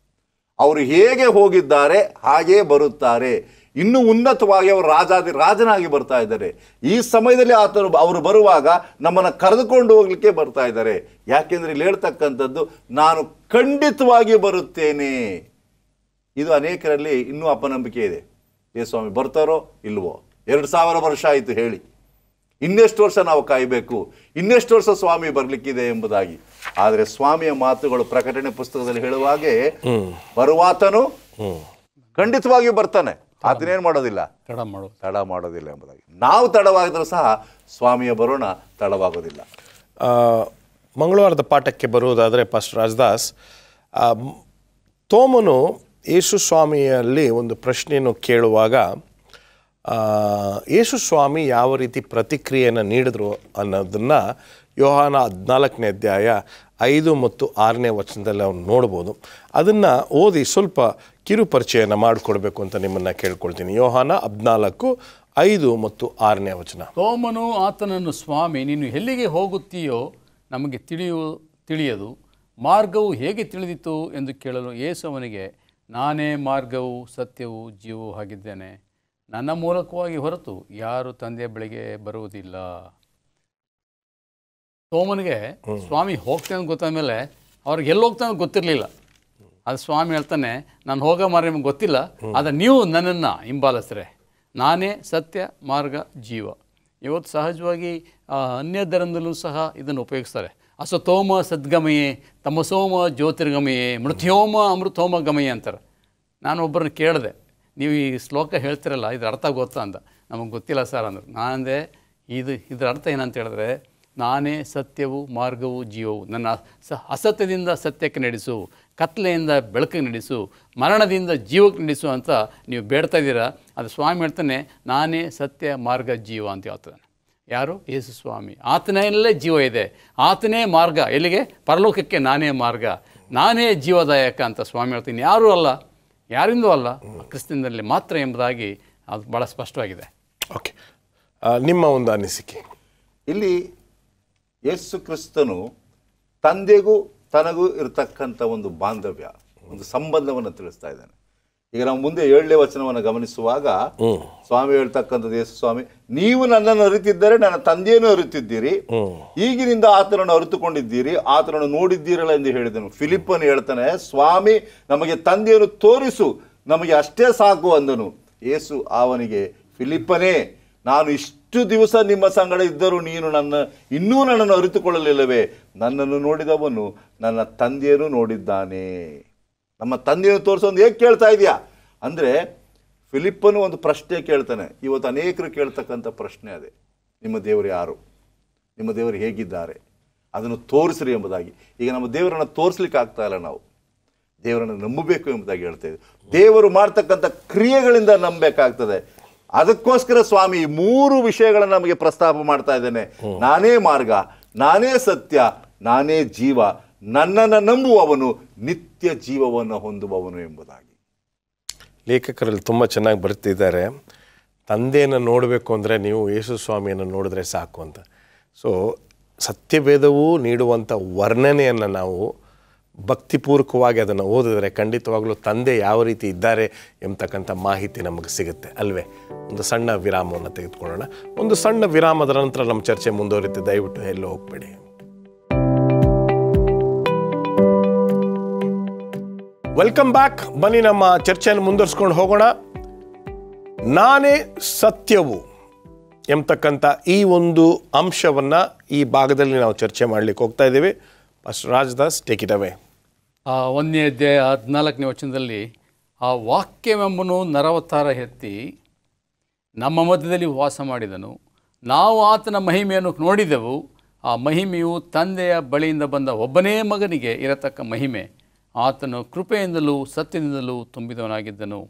ಅವರು ಹೇಗೆ ಹೋಗಿದ್ದಾರೆ ಹಾಗೇ ಬರುತ್ತಾರೆ, ಇನ್ನೂ ಉನ್ನತವಾಗಿ ಅವರು ರಾಜನಾಗಿ ಬರ್ತಾ ಇದ್ದಾರೆ. ಈ ಸಮಯದಲ್ಲಿ ಅವರು ಬರುವಾಗ ನಮ್ಮನ್ನು ಕರೆದುಕೊಂಡು ಹೋಗ್ಲಿಕ್ಕೆ ಬರ್ತಾ ಇದ್ದಾರೆ. ಯಾಕೆಂದರೆ ಇಲ್ಲಿ ಹೇಳ್ತಕ್ಕಂಥದ್ದು, ನಾನು ಖಂಡಿತವಾಗಿ ಬರುತ್ತೇನೆ. ಇದು ಅನೇಕರಲ್ಲಿ ಇನ್ನೂ ಅಪನಂಬಿಕೆ ಇದೆ. ಸ್ವಾಮಿ ಬರ್ತಾರೋ ಇಲ್ವೋ, 2000 ವರ್ಷ ಆಯಿತು ಹೇಳಿ, ಇನ್ನೆಷ್ಟು ವರ್ಷ ನಾವು ಕಾಯಬೇಕು, ಇನ್ನೆಷ್ಟು ವರ್ಷ ಸ್ವಾಮಿ ಬರ್ಲಿಕ್ಕಿದೆ ಎಂಬುದಾಗಿ. ಆದರೆ ಸ್ವಾಮಿಯ ಮಾತುಗಳು ಪ್ರಕಟಣೆ ಪುಸ್ತಕದಲ್ಲಿ ಹೇಳುವಾಗೆ, ಬರುವಾತನು ಖಂಡಿತವಾಗಿಯೂ ಬರ್ತಾನೆ, ಆತನೇನು ಮಾಡೋದಿಲ್ಲ, ತಡ ಮಾಡೋದಿಲ್ಲ ಎಂಬುದಾಗಿ. ನಾವು ತಡವಾಗಿದ್ರೂ ಸಹ ಸ್ವಾಮಿಯ ಬರೋಣ ತಡವಾಗೋದಿಲ್ಲ. ಮಂಗಳವಾರದ ಪಾಠಕ್ಕೆ ಬರುವುದಾದರೆ ಪಾಸ್ಟರ್ ರಾಜದಾಸ್, ತೋಮನು ಯೇಸು ಸ್ವಾಮಿಯಲ್ಲಿ ಒಂದು ಪ್ರಶ್ನೆಯನ್ನು ಕೇಳುವಾಗ ಯೇಸು ಸ್ವಾಮಿ ಯಾವ ರೀತಿ ಪ್ರತಿಕ್ರಿಯೆಯನ್ನು ನೀಡಿದ್ರು ಅನ್ನೋದನ್ನು ಯೋಹಾನ 14ನೇ ಅಧ್ಯಾಯ 5 ಮತ್ತು 6ನೇ ವಚನದಲ್ಲಿ ಅವ್ನು ನೋಡ್ಬೋದು. ಅದನ್ನು ಓದಿ ಸ್ವಲ್ಪ ಕಿರು ಪರಿಚಯನ ಮಾಡಿಕೊಡ್ಬೇಕು ಅಂತ ನಿಮ್ಮನ್ನು ಕೇಳ್ಕೊಳ್ತೀನಿ. ಯೋಹಾನ 14, 5 ಮತ್ತು 6ನೇ ವಚನ. ತೋಮನು ಆತನನ್ನು, ಸ್ವಾಮಿ, ನೀನು ಎಲ್ಲಿಗೆ ಹೋಗುತ್ತೀಯೋ ನಮಗೆ ತಿಳಿಯದು, ಮಾರ್ಗವು ಹೇಗೆ ತಿಳಿದಿತು ಎಂದು ಕೇಳಲು ಯೇಸು ಅವನಿಗೆ, ನಾನೇ ಮಾರ್ಗವು ಸತ್ಯವೂ ಜೀವವೂ ಆಗಿದ್ದೇನೆ, ನನ್ನ ಮೂಲಕವಾಗಿ ಹೊರತು ಯಾರು ತಂದೆಯ ಬಳಿಗೆ ಬರುವುದಿಲ್ಲ. ತೋಮನಿಗೆ ಸ್ವಾಮಿ ಹೋಗ್ತೇನೆ ಅಂತ ಗೊತ್ತಾದ ಮೇಲೆ ಅವ್ರಿಗೆ ಎಲ್ಲಿ ಹೋಗ್ತಾನೆ ಗೊತ್ತಿರಲಿಲ್ಲ. ಅದು ಸ್ವಾಮಿ ಹೇಳ್ತಾನೆ, ನಾನು ಹೋಗೋ ಮಾರ್ಗ ನಿಮ್ಗೆ ಗೊತ್ತಿಲ್ಲ, ಆದರೆ ನೀವು ನನ್ನನ್ನು ಹಿಂಬಾಲಿಸ್ರೆ, ನಾನೇ ಸತ್ಯ, ಮಾರ್ಗ, ಜೀವ. ಇವತ್ತು ಸಹಜವಾಗಿ ಅನ್ಯಧರ್ಮದಲ್ಲೂ ಸಹ ಇದನ್ನು ಉಪಯೋಗಿಸ್ತಾರೆ. ಅಸತೋಮ ಸದ್ಗಮಯೇ, ತಮಸೋಮ ಜ್ಯೋತಿರ್ಗಮಯೇ, ಮೃತ್ಯೋಮ ಅಮೃತೋಮ ಗಮಯೇ ಅಂತಾರೆ. ನಾನು ಒಬ್ಬರನ್ನ ಕೇಳಿದೆ, ನೀವು ಈ ಶ್ಲೋಕ ಹೇಳ್ತಿರಲ್ಲ, ಇದ್ರ ಅರ್ಥ ಗೊತ್ತಾ ಅಂತ. ನಮಗೆ ಗೊತ್ತಿಲ್ಲ ಸರ್ ಅಂದರು. ನಾನಂದೆ, ಇದ್ರ ಅರ್ಥ ಏನಂತ ಹೇಳಿದ್ರೆ, ನಾನೇ ಸತ್ಯವು, ಮಾರ್ಗವು, ಜೀವವು. ನನ್ನ ಅಸತ್ಯದಿಂದ ಸತ್ಯಕ್ಕೆ ನಡೆಸು, ಕತ್ಲೆಯಿಂದ ಬೆಳಕಿಗೆ ನಡೆಸು, ಮರಣದಿಂದ ಜೀವಕ್ಕೆ ನಡೆಸು ಅಂತ ನೀವು ಬೇಡ್ತಾ ಇದ್ದೀರಾ. ಅದು ಸ್ವಾಮಿ ಹೇಳ್ತಾನೆ, ನಾನೇ ಸತ್ಯ, ಮಾರ್ಗ, ಜೀವ ಅಂತ ಹೇಳ್ತಾನೆ. ಯಾರು? ಯೇಸು ಸ್ವಾಮಿ. ಆತನಲ್ಲೇ ಜೀವ ಇದೆ, ಆತನೇ ಮಾರ್ಗ. ಎಲ್ಲಿಗೆ? ಪರಲೋಕಕ್ಕೆ ನಾನೇ ಮಾರ್ಗ, ನಾನೇ ಜೀವದಾಯಕ ಅಂತ ಸ್ವಾಮಿ ಹೇಳ್ತೀನಿ. ಯಾರೂ ಅಲ್ಲ, ಯಾರಿಂದೂ ಅಲ್ಲ, ಕ್ರಿಸ್ತನಲ್ಲಿ ಮಾತ್ರ ಎಂಬುದಾಗಿ ಅದು ಭಾಳ ಸ್ಪಷ್ಟವಾಗಿದೆ. ಓಕೆ, ನಿಮ್ಮ ಒಂದು ಅನಿಸಿಕೆ? ಇಲ್ಲಿ ಯೇಸು ಕ್ರಿಸ್ತನು ತಂದೆಗೂ ತನಗೂ ಇರತಕ್ಕಂಥ ಒಂದು ಬಾಂಧವ್ಯ, ಒಂದು ಸಂಬಂಧವನ್ನು ತಿಳಿಸ್ತಾ ಇದ್ದಾನೆ. ಈಗ ನಾವು ಮುಂದೆ 7ನೇ ವಚನವನ್ನು ಗಮನಿಸುವಾಗ ಸ್ವಾಮಿ ಹೇಳ್ತಕ್ಕಂಥದ್ದು, ಯೇಸು ಸ್ವಾಮಿ, ನೀವು ನನ್ನನ್ನು ಅರಿತಿದ್ದರೆ ನನ್ನ ತಂದೆಯನ್ನು ಅರಿತಿದ್ದೀರಿ, ಈಗಿನಿಂದ ಆತನನ್ನು ಅರಿತುಕೊಂಡಿದ್ದೀರಿ, ಆತನನ್ನು ನೋಡಿದ್ದೀರಲ್ಲ ಎಂದು ಹೇಳಿದನು. ಫಿಲಿಪ್ಪನು ಹೇಳ್ತಾನೆ, ಸ್ವಾಮಿ ನಮಗೆ ತಂದೆಯನ್ನು ತೋರಿಸು, ನಮಗೆ ಅಷ್ಟೇ ಸಾಕು ಅಂದನು. ಯೇಸು ಅವನಿಗೆ, ಫಿಲಿಪ್ಪನೇ, ನಾನು ಇಷ್ಟು ದಿವಸ ನಿಮ್ಮ ಸಂಗಡ ಇದ್ದರೂ ನೀನು ಇನ್ನೂ ನನ್ನನ್ನು ಅರಿತುಕೊಳ್ಳಲಿಲ್ಲವೇ? ನನ್ನನ್ನು ನೋಡಿದವನು ನನ್ನ ತಂದೆಯನ್ನು ನೋಡಿದ್ದಾನೆ. ನಮ್ಮ ತಂದೆಯನ್ನು ತೋರಿಸೋದು ಹೇಗೆ ಕೇಳ್ತಾ ಇದೆಯಾ ಅಂದರೆ, ಫಿಲಿಪ್ಪನು ಒಂದು ಪ್ರಶ್ನೆ ಕೇಳ್ತಾನೆ. ಇವತ್ತು ಅನೇಕರು ಕೇಳ್ತಕ್ಕಂಥ ಪ್ರಶ್ನೆ ಅದೇ, ನಿಮ್ಮ ದೇವರು ಯಾರು, ನಿಮ್ಮ ದೇವರು ಹೇಗಿದ್ದಾರೆ, ಅದನ್ನು ತೋರಿಸ್ರಿ ಎಂಬುದಾಗಿ. ಈಗ ನಮ್ಮ ದೇವರನ್ನು ತೋರಿಸ್ಲಿಕ್ಕೆ ಆಗ್ತಾ ಇಲ್ಲ, ನಾವು ದೇವರನ್ನು ನಂಬಬೇಕು ಎಂಬುದಾಗಿ ಹೇಳ್ತಾ ಇದ್ದೀವಿ. ದೇವರು ಮಾಡ್ತಕ್ಕಂಥ ಕ್ರಿಯೆಗಳಿಂದ ನಂಬಬೇಕಾಗ್ತದೆ. ಅದಕ್ಕೋಸ್ಕರ ಸ್ವಾಮಿ ಈ 3 ವಿಷಯಗಳನ್ನು ನಮಗೆ ಪ್ರಸ್ತಾಪ ಮಾಡ್ತಾ ಇದ್ದೇನೆ. ನಾನೇ ಮಾರ್ಗ, ನಾನೇ ಸತ್ಯ, ನಾನೇ ಜೀವ, ನನ್ನನ್ನು ನಂಬುವವನು ನಿತ್ಯ ಜೀವವನ್ನು ಹೊಂದುವವನು ಎಂಬುದಾಗಿ. ಲೇಖಕರಲ್ಲಿ ತುಂಬ ಚೆನ್ನಾಗಿ ಬರ್ತಿದ್ದಾರೆ. ತಂದೆಯನ್ನು ನೋಡಬೇಕು ಅಂದರೆ ನೀವು ಯೇಸು ಸ್ವಾಮಿಯನ್ನು ನೋಡಿದ್ರೆ ಸಾಕು ಅಂತ. ಸೊ ಸತ್ಯವೇದವು ನೀಡುವಂಥ ವರ್ಣನೆಯನ್ನು ನಾವು ಭಕ್ತಿಪೂರ್ವಕವಾಗಿ ಅದನ್ನು ಓದಿದರೆ ಖಂಡಿತವಾಗಲೂ ತಂದೆ ಯಾವ ರೀತಿ ಇದ್ದಾರೆ ಎಂಬತಕ್ಕಂಥ ಮಾಹಿತಿ ನಮಗೆ ಸಿಗುತ್ತೆ ಅಲ್ವೇ. ಒಂದು ಸಣ್ಣ ವಿರಾಮವನ್ನು ತೆಗೆದುಕೊಳ್ಳೋಣ. ಒಂದು ಸಣ್ಣ ವಿರಾಮದ ನಂತರ ನಮ್ಮ ಚರ್ಚೆ ಮುಂದುವರಿಯುತ್ತೆ. ದಯವಿಟ್ಟು ಎಲ್ಲೂ ಹೋಗಬೇಡಿ. Welcome back. ಬನ್ನಿ ನಮ್ಮ ಚರ್ಚೆಯನ್ನು ಮುಂದುವರಿಸ್ಕೊಂಡು ಹೋಗೋಣ. ನಾನೇ ಸತ್ಯವು ಎಂಬತಕ್ಕಂಥ ಈ ಒಂದು ಅಂಶವನ್ನು ಈ ಭಾಗದಲ್ಲಿ ನಾವು ಚರ್ಚೆ ಮಾಡಲಿಕ್ಕೆ ಹೋಗ್ತಾ ಇದ್ದೀವಿ. Pastor Rajadas, take it away. 1ನೇ ಅಧ್ಯಾಯ 14ನೇ ವಚನದಲ್ಲಿ, ಆ ವಾಕ್ಯವೆಂಬನು ನರವತಾರ ಎತ್ತಿ ನಮ್ಮ ಮಧ್ಯದಲ್ಲಿ ವಾಸ ಮಾಡಿದನು, ನಾವು ಆತನ ಮಹಿಮೆಯನ್ನು ನೋಡಿದೆವು, ಆ ಮಹಿಮೆಯು ತಂದೆಯ ಬಳಿಯಿಂದ ಬಂದ ಒಬ್ಬನೇ ಮಗನಿಗೆ ಇರತಕ್ಕ ಮಹಿಮೆ, ಆತನು ಕೃಪೆಯಿಂದಲೂ ಸತ್ಯದಿಂದಲೂ ತುಂಬಿದವನಾಗಿದ್ದನು.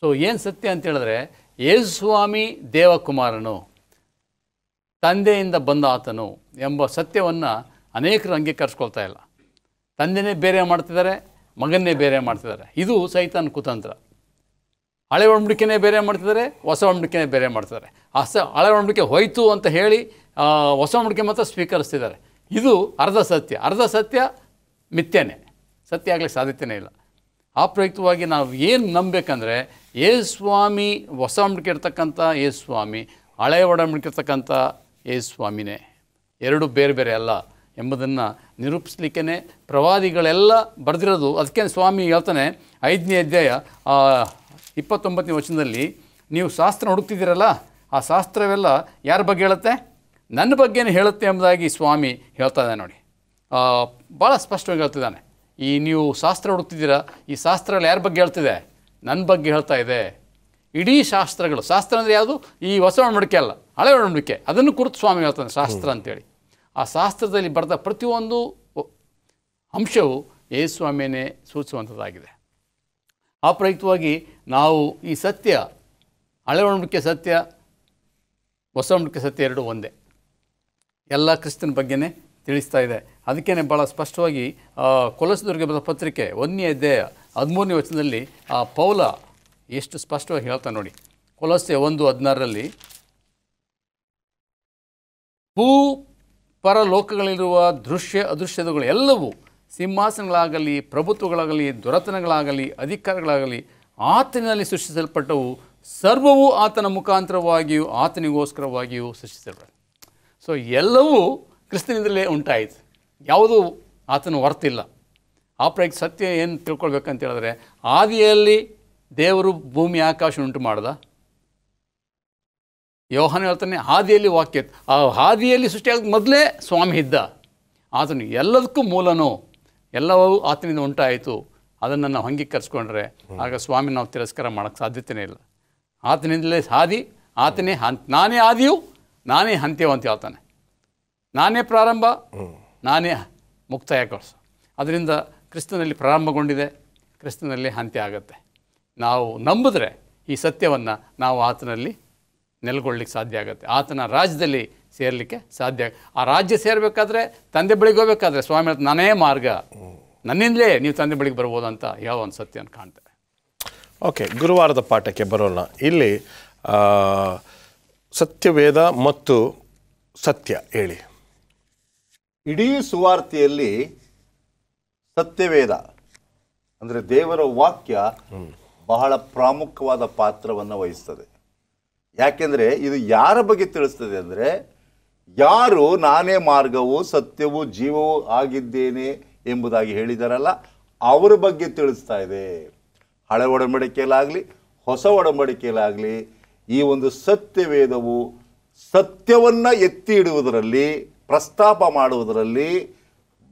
ಸೊ ಏನು ಸತ್ಯ ಅಂತ ಹೇಳಿದ್ರೆ, ಯೇಸು ಸ್ವಾಮಿ ದೇವಕುಮಾರನು, ತಂದೆಯಿಂದ ಬಂದ ಆತನು ಎಂಬ ಸತ್ಯವನ್ನು ಅನೇಕರು ಅಂಗೀಕರಿಸ್ಕೊಳ್ತಾ ಇಲ್ಲ. ತಂದೆನೇ ಬೇರೆ ಮಾಡ್ತಿದ್ದಾರೆ, ಮಗನ್ನೇ ಬೇರೆ ಮಾಡ್ತಿದ್ದಾರೆ. ಇದು ಸೈತಾನ್ ಕುತಂತ್ರ. ಹಳೆ ಒಡಂಬಡಿಕೆನೇ ಬೇರೆ ಮಾಡ್ತಿದ್ದಾರೆ, ಹೊಸ ಒಡಂಬಡಿಕೆನೇ ಬೇರೆ ಮಾಡ್ತಿದ್ದಾರೆ. ಹಳೆ ಒಡಂಬಡಿಕೆ ಹೋಯ್ತು ಅಂತ ಹೇಳಿ ಹೊಸ ಒಡಂಬಡಿಕೆ ಮಾತ್ರ ಸ್ವೀಕರಿಸ್ತಿದ್ದಾರೆ. ಇದು ಅರ್ಧ ಸತ್ಯ. ಅರ್ಧ ಸತ್ಯ ಮಿಥ್ಯನೇ, ಸತ್ಯ ಆಗಲಿಕ್ಕೆ ಸಾಧ್ಯತೆಯೇ ಇಲ್ಲ. ಆ ಪ್ರಯುಕ್ತವಾಗಿ ನಾವು ಏನು ನಂಬಬೇಕಂದ್ರೆ, ಯೇಸು ಸ್ವಾಮಿ ಹೊಸ ಒಡಂಬಡಿಕೆ ಇರ್ತಕ್ಕಂಥ ಯೇಸು ಸ್ವಾಮಿ, ಹಳೆಯ ಒಡಂಬಡಿಕೆ ಇರ್ತಕ್ಕಂಥ ಯೇಸು ಸ್ವಾಮಿನೇ, ಎರಡು ಬೇರೆ ಬೇರೆ ಅಲ್ಲ ಎಂಬುದನ್ನು ನಿರೂಪಿಸ್ಲಿಕ್ಕೇ ಪ್ರವಾದಿಗಳೆಲ್ಲ ಬರೆದಿರೋದು. ಅದಕ್ಕೆ ಸ್ವಾಮಿ ಹೇಳ್ತಾನೆ 5ನೇ ಅಧ್ಯಾಯ 29ನೇ ವಚನದಲ್ಲಿ, ನೀವು ಶಾಸ್ತ್ರ ಹುಡುಕ್ತಿದ್ದೀರಲ್ಲ, ಆ ಶಾಸ್ತ್ರವೆಲ್ಲ ಯಾರ ಬಗ್ಗೆ ಹೇಳುತ್ತೆ? ನನ್ನ ಬಗ್ಗೆನೇ ಹೇಳುತ್ತೆ ಎಂಬುದಾಗಿ ಸ್ವಾಮಿ ಹೇಳ್ತಾ ಇದ್ದಾನೆ. ನೋಡಿ, ಭಾಳ ಸ್ಪಷ್ಟವಾಗಿ ಹೇಳ್ತಿದ್ದಾನೆ. ಈ ನೀವು ಶಾಸ್ತ್ರ ಹುಡುಕ್ತಿದ್ದೀರಾ, ಈ ಶಾಸ್ತ್ರ ಎಲ್ಲ ಯಾರ ಬಗ್ಗೆ ಹೇಳ್ತಿದೆ? ನನ್ನ ಬಗ್ಗೆ ಹೇಳ್ತಾ ಇದೆ. ಇಡೀ ಶಾಸ್ತ್ರಗಳು, ಶಾಸ್ತ್ರ ಅಂದರೆ ಯಾವುದು? ಈ ಹೊಸ ಒಡಂಬಡಿಕೆ ಅಲ್ಲ, ಹಳೆ ಒಡಂಬಡಿಕೆ, ಅದನ್ನು ಕುರಿತು ಸ್ವಾಮಿ ಹೇಳ್ತಾನೆ ಶಾಸ್ತ್ರ ಅಂತೇಳಿ. ಆ ಶಾಸ್ತ್ರದಲ್ಲಿ ಬರೆದ ಪ್ರತಿಯೊಂದು ಅಂಶವು ಯೇಸು ಸ್ವಾಮಿಯೇ ಸೂಚಿಸುವಂಥದ್ದಾಗಿದೆ. ಆ ಪ್ರಯುಕ್ತವಾಗಿ ನಾವು ಈ ಸತ್ಯ, ಹಳೆ ಒಡಂಬಡಿಕೆ ಸತ್ಯ, ಹೊಸ ಒಡಂಬಡಿಕೆ ಸತ್ಯ ಎರಡು ಒಂದೇ, ಎಲ್ಲ ಕ್ರಿಸ್ತನ ಬಗ್ಗೆನೇ ತಿಳಿಸ್ತಾ ಇದೆ. ಅದಕ್ಕೇ ಭಾಳ ಸ್ಪಷ್ಟವಾಗಿ ಕೊಲೊಸ್ಸದವರಿಗೆ ಬರೆದ ಪತ್ರಿಕೆ 1ನೇ ಅಧ್ಯಾಯ 13ನೇ ವಚನದಲ್ಲಿ ಪೌಲ ಎಷ್ಟು ಸ್ಪಷ್ಟವಾಗಿ ಹೇಳ್ತಾ ನೋಡಿ. ಕೊಲೊಸ್ಸೆ 1:16 ಭೂ ಪರಲೋಕಗಳಿರುವ ದೃಶ್ಯ ಅದೃಶ್ಯಗಳು ಎಲ್ಲವೂ, ಸಿಂಹಾಸನಗಳಾಗಲಿ, ಪ್ರಭುತ್ವಗಳಾಗಲಿ, ದೊರೆತನಗಳಾಗಲಿ, ಅಧಿಕಾರಗಳಾಗಲಿ ಆತನಲ್ಲಿ ಸೃಷ್ಟಿಸಲ್ಪಟ್ಟವು, ಸರ್ವವೂ ಆತನ ಮುಖಾಂತರವಾಗಿಯೂ ಆತನಿಗೋಸ್ಕರವಾಗಿಯೂ ಸೃಷ್ಟಿಸಲ್ಪಟ್ಟವು. ಸೊ ಎಲ್ಲವೂ ಕ್ರಿಸ್ತನಿಂದಲೇ ಉಂಟಾಯಿತು, ಯಾವುದೂ ಆತನ ಹೊರತಿಲ್ಲ. ಆ ಪ್ರಯುಕ್ತ ಸತ್ಯ ಏನು ತಿಳ್ಕೊಳ್ಬೇಕಂತ ಹೇಳಿದ್ರೆ, ಆದಿಯಲ್ಲಿ ದೇವರು ಭೂಮಿ ಆಕಾಶ ಉಂಟು ಮಾಡ್ದ. ಯೋಹಾನ ಹೇಳ್ತಾನೆ ಆದಿಯಲ್ಲಿ ವಾಕ್ಯ, ಆ ಆದಿಯಲ್ಲಿ ಸೃಷ್ಟಿಯಾಗ ಮೊದಲೇ ಸ್ವಾಮಿ ಇದ್ದ. ಆತನು ಎಲ್ಲದಕ್ಕೂ ಮೂಲನೋ, ಎಲ್ಲವೂ ಆತನಿಂದ ಉಂಟಾಯಿತು. ಅದನ್ನು ನಾವು ಅಂಗೀಕರಿಸ್ಕೊಂಡ್ರೆ ಆಗ ಸ್ವಾಮಿ ನಾವು ತಿರಸ್ಕಾರ ಮಾಡೋಕ್ಕೆ ಸಾಧ್ಯತೆಯೇ ಇಲ್ಲ. ಆತನಿಂದಲೇ ಆದಿ, ಆತನೇ ನಾನೇ ಆದಿಯು, ನಾನೇ ಅಂತ್ಯವು ಅಂತ ಹೇಳ್ತಾನೆ. ನಾನೇ ಪ್ರಾರಂಭ, ನಾನೇ ಮುಕ್ತಾಯಗೊಳಿಸು. ಅದರಿಂದ ಕ್ರಿಸ್ತನಲ್ಲಿ ಪ್ರಾರಂಭಗೊಂಡಿದೆ, ಕ್ರಿಸ್ತನಲ್ಲಿ ಅಂತ್ಯ ಆಗುತ್ತೆ. ನಾವು ನಂಬಿದ್ರೆ ಈ ಸತ್ಯವನ್ನು ನಾವು ಆತನಲ್ಲಿ ನೆಲೆಗೊಳ್ಳಿಕ್ಕೆ ಸಾಧ್ಯ ಆಗುತ್ತೆ, ಆತನ ರಾಜ್ಯದಲ್ಲಿ ಸೇರಲಿಕ್ಕೆ ಸಾಧ್ಯ. ಆ ರಾಜ್ಯ ಸೇರಬೇಕಾದ್ರೆ, ತಂದೆ ಬಳಿಗೆ ಹೋಗ್ಬೇಕಾದ್ರೆ ಸ್ವಾಮಿ ನಾನೇ ಮಾರ್ಗ, ನನ್ನಿಂದಲೇ ನೀವು ತಂದೆ ಬಳಿಗೆ ಬರ್ಬೋದು ಅಂತ ಯಾವ ಒಂದು ಸತ್ಯವನ್ನು ಕಾಣ್ತೇವೆ. ಓಕೆ, ಗುರುವಾರದ ಪಾಠಕ್ಕೆ ಬರೋಣ. ಇಲ್ಲಿ ಸತ್ಯವೇದ ಮತ್ತು ಸತ್ಯ ಹೇಳಿ. ಇಡೀ ಸುವಾರ್ತೆಯಲ್ಲಿ ಸತ್ಯವೇದ ಅಂದರೆ ದೇವರ ವಾಕ್ಯ ಬಹಳ ಪ್ರಾಮುಖ್ಯವಾದ ಪಾತ್ರವನ್ನು ವಹಿಸ್ತದೆ. ಯಾಕೆಂದರೆ ಇದು ಯಾರ ಬಗ್ಗೆ ತಿಳಿಸ್ತದೆ ಅಂದರೆ, ಯಾರು ನಾನೇ ಮಾರ್ಗವು ಸತ್ಯವೂ ಜೀವವೂ ಆಗಿದ್ದೇನೆ ಎಂಬುದಾಗಿ ಹೇಳಿದಾರಲ್ಲ, ಅವರ ಬಗ್ಗೆ ತಿಳಿಸ್ತಾ ಇದೆ. ಹಳೆ ಒಡಂಬಡಿಕೆಯಲ್ಲಾಗಲಿ ಹೊಸ ಒಡಂಬಡಿಕೆಯಲ್ಲಾಗಲಿ ಈ ಒಂದು ಸತ್ಯವೇದವು ಸತ್ಯವನ್ನು ಎತ್ತಿ ಇಡುವುದರಲ್ಲಿ, ಪ್ರಸ್ತಾಪ ಮಾಡುವುದರಲ್ಲಿ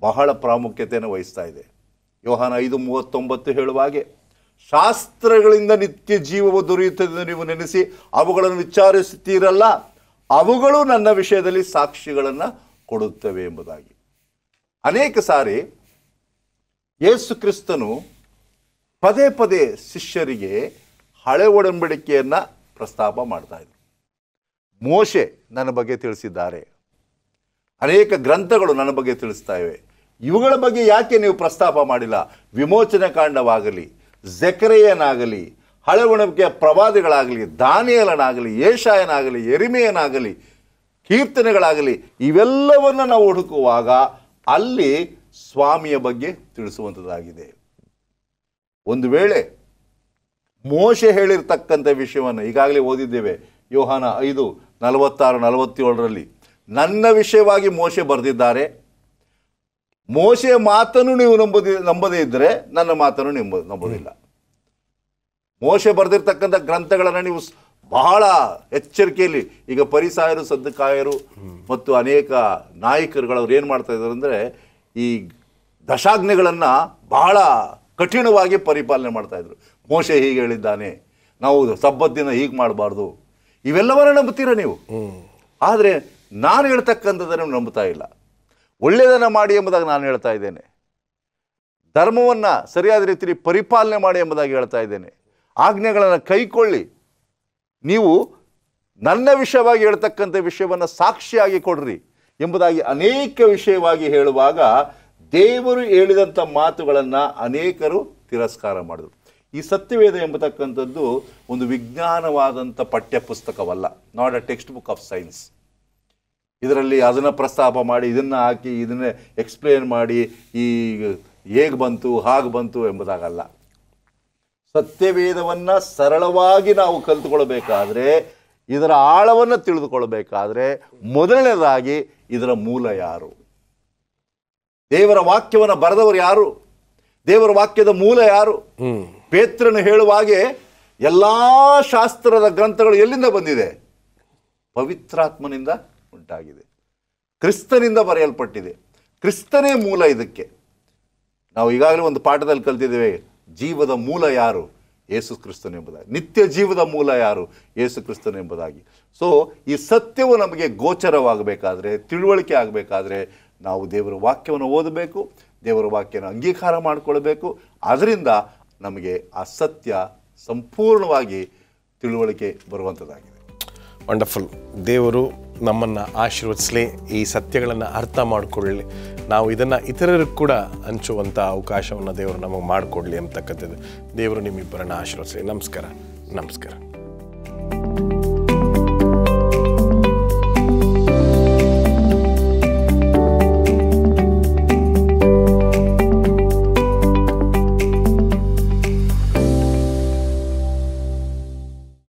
ಬಹಳ ಪ್ರಾಮುಖ್ಯತೆಯನ್ನು ವಹಿಸ್ತಾ ಇದೆ. ಯೋಹಾನ 5:39 ಹೇಳುವ ಹಾಗೆ, ಶಾಸ್ತ್ರಗಳಿಂದ ನಿತ್ಯ ಜೀವವು ದೊರೆಯುತ್ತದೆ ನೀವು ನೆನೆಸಿ ಅವುಗಳನ್ನು ವಿಚಾರಿಸುತ್ತೀರಲ್ಲ, ಅವುಗಳು ನನ್ನ ವಿಷಯದಲ್ಲಿ ಸಾಕ್ಷಿಗಳನ್ನು ಕೊಡುತ್ತವೆ ಎಂಬುದಾಗಿ. ಅನೇಕ ಸಾರಿ ಯೇಸು ಕ್ರಿಸ್ತನು ಪದೇ ಪದೇ ಶಿಷ್ಯರಿಗೆ ಹಳೆ ಒಡಂಬಡಿಕೆಯನ್ನು ಪ್ರಸ್ತಾಪ ಮಾಡ್ತಾ ಇದ್ರು. ಮೋಶೆ ನನ್ನ ಬಗ್ಗೆ ತಿಳಿಸಿದ್ದಾರೆ, ಅನೇಕ ಗ್ರಂಥಗಳು ನನ್ನ ಬಗ್ಗೆ ತಿಳಿಸ್ತಾ ಇವೆ, ಇವುಗಳ ಬಗ್ಗೆ ಯಾಕೆ ನೀವು ಪ್ರಸ್ತಾಪ ಮಾಡಿಲ್ಲ? ವಿಮೋಚನೆ ಕಾಂಡವಾಗಲಿ, ಜೆಕರೆಯನಾಗಲಿ, ಹಳೆ ಒಡಂಬಡಿಕೆಯ ಪ್ರವಾದಿಗಳಾಗಲಿ, ದಾನಿಯೇಲನಾಗಲಿ, ಯೆಶಾಯನಾಗಲಿ, ಯೆರೆಮೀಯನಾಗಲಿ, ಕೀರ್ತನೆಗಳಾಗಲಿ, ಇವೆಲ್ಲವನ್ನು ನಾವು ಹುಡುಕುವಾಗ ಅಲ್ಲಿ ಸ್ವಾಮಿಯ ಬಗ್ಗೆ ತಿಳಿಸುವಂಥದ್ದಾಗಿದೆ. ಒಂದು ವೇಳೆ ಮೋಶೆ ಹೇಳಿರ್ತಕ್ಕಂಥ ವಿಷಯವನ್ನು ಈಗಾಗಲೇ ಓದಿದ್ದೇವೆ, ಯೋಹಾನ 5:46-47 ನನ್ನ ವಿಷಯವಾಗಿ ಮೋಶೆ ಬರೆದಿದ್ದಾರೆ, ಮೋಶೆಯ ಮಾತನ್ನು ನೀವು ನಂಬದೇ ಇದ್ದರೆ ನನ್ನ ಮಾತನ್ನು ನಂಬೋದಿಲ್ಲ. ಮೋಶೆ ಬರೆದಿರ್ತಕ್ಕಂಥ ಗ್ರಂಥಗಳನ್ನು ನೀವು ಬಹಳ ಎಚ್ಚರಿಕೆಯಲ್ಲಿ, ಈಗ ಪರಿಸಾಯರು, ಸದ್ದುಕಾಯರು ಮತ್ತು ಅನೇಕ ನಾಯಕರುಗಳವ್ರು ಏನು ಮಾಡ್ತಾ ಇದ್ದಾರೆ ಅಂದರೆ, ಈ ದಶಾಜ್ಞೆಗಳನ್ನು ಬಹಳ ಕಠಿಣವಾಗಿ ಪರಿಪಾಲನೆ ಮಾಡ್ತಾಯಿದ್ರು. ಮೋಶೆ ಹೀಗೆ ಹೇಳಿದ್ದಾನೆ, ನಾವು ಸಬ್ಬತ್ ದಿನ ಹೀಗೆ ಮಾಡಬಾರ್ದು, ಇವೆಲ್ಲವನ್ನ ನಂಬುತ್ತೀರ ನೀವು. ಆದರೆ ನಾನು ಹೇಳ್ತಕ್ಕಂಥದ್ದನ್ನು ನಂಬುತ್ತಾ ಇಲ್ಲ. ಒಳ್ಳೆಯದನ್ನು ಮಾಡಿ ಎಂಬುದಾಗಿ ನಾನು ಹೇಳ್ತಾ ಇದ್ದೇನೆ, ಧರ್ಮವನ್ನು ಸರಿಯಾದ ರೀತಿಯಲ್ಲಿ ಪರಿಪಾಲನೆ ಮಾಡಿ ಎಂಬುದಾಗಿ ಹೇಳ್ತಾ ಇದ್ದೇನೆ, ಆಜ್ಞೆಗಳನ್ನು ಕೈಕೊಳ್ಳಿ, ನೀವು ನನ್ನ ವಿಷಯವಾಗಿ ಹೇಳ್ತಕ್ಕಂಥ ವಿಷಯವನ್ನು ಸಾಕ್ಷಿಯಾಗಿ ಕೊಡ್ರಿ ಎಂಬುದಾಗಿ ಅನೇಕ ವಿಷಯವಾಗಿ ಹೇಳುವಾಗ ದೇವರು ಹೇಳಿದಂಥ ಮಾತುಗಳನ್ನು ಅನೇಕರು ತಿರಸ್ಕಾರ ಮಾಡಿದರು. ಈ ಸತ್ಯವೇದ ಎಂಬತಕ್ಕಂಥದ್ದು ಒಂದು ವಿಜ್ಞಾನವಾದಂಥ ಪಠ್ಯ ಪುಸ್ತಕವಲ್ಲ, not a textbook of science. ಇದರಲ್ಲಿ ಅದನ್ನು ಪ್ರಸ್ತಾಪ ಮಾಡಿ, ಇದನ್ನು ಹಾಕಿ, ಇದನ್ನೇ ಎಕ್ಸ್ಪ್ಲೇನ್ ಮಾಡಿ, ಈ ಹೇಗೆ ಬಂತು ಹಾಗೆ ಬಂತು ಎಂಬುದಾಗಲ್ಲ. ಸತ್ಯವೇದವನ್ನು ಸರಳವಾಗಿ ನಾವು ಕಲಿತುಕೊಳ್ಬೇಕಾದ್ರೆ, ಇದರ ಆಳವನ್ನು ತಿಳಿದುಕೊಳ್ಬೇಕಾದ್ರೆ ಮೊದಲನೇದಾಗಿ ಇದರ ಮೂಲ ಯಾರು, ದೇವರ ವಾಕ್ಯವನ್ನು ಬರೆದವರು ಯಾರು, ದೇವರ ವಾಕ್ಯದ ಮೂಲ ಯಾರು. ಪೇತ್ರನು ಹೇಳುವ ಹಾಗೆ ಎಲ್ಲ ಶಾಸ್ತ್ರದ ಗ್ರಂಥಗಳು ಎಲ್ಲಿಂದ ಬಂದಿದೆ? ಪವಿತ್ರಾತ್ಮನಿಂದ ಉಂಟಾಗಿದೆ, ಕ್ರಿಸ್ತನಿಂದ ಬರೆಯಲ್ಪಟ್ಟಿದೆ. ಕ್ರಿಸ್ತನೇ ಮೂಲ ಇದಕ್ಕೆ. ನಾವು ಈಗಾಗಲೇ ಒಂದು ಪಾಠದಲ್ಲಿ ಕಲ್ತಿದ್ದೇವೆ, ಜೀವದ ಮೂಲ ಯಾರು? ಯೇಸು ಕ್ರಿಸ್ತನು ಎಂಬುದಾಗಿ. ನಿತ್ಯ ಜೀವದ ಮೂಲ ಯಾರು? ಯೇಸು ಕ್ರಿಸ್ತನು ಎಂಬುದಾಗಿ. ಸೊ ಈ ಸತ್ಯವು ನಮಗೆ ಗೋಚರವಾಗಬೇಕಾದ್ರೆ, ತಿಳುವಳಿಕೆ ಆಗಬೇಕಾದ್ರೆ ನಾವು ದೇವರ ವಾಕ್ಯವನ್ನು ಓದಬೇಕು, ದೇವರ ವಾಕ್ಯನ ಅಂಗೀಕಾರ ಮಾಡಿಕೊಳ್ಬೇಕು. ಅದರಿಂದ ನಮಗೆ ಆ ಸತ್ಯ ಸಂಪೂರ್ಣವಾಗಿ ತಿಳುವಳಿಕೆ ಬರುವಂಥದ್ದಾಗಿದೆ. ವಂಡರ್ಫುಲ್. ದೇವರು ನಮ್ಮನ್ನು ಆಶೀರ್ವದಿಸಲಿ, ಈ ಸತ್ಯಗಳನ್ನು ಅರ್ಥ ಮಾಡಿಕೊಳ್ಳಲಿ, ನಾವು ಇದನ್ನು ಇತರರಿಗೆ ಕೂಡ ಹಂಚುವಂಥ ಅವಕಾಶವನ್ನು ದೇವರು ನಮಗೆ ಮಾಡಿಕೊಡಲಿ ಅಂತಕ್ಕಂಥದ್ದು. ದೇವರು ನಿಮ್ಮಿಬ್ಬರನ್ನು ಆಶೀರ್ವದಿಸಲಿ. ನಮಸ್ಕಾರ.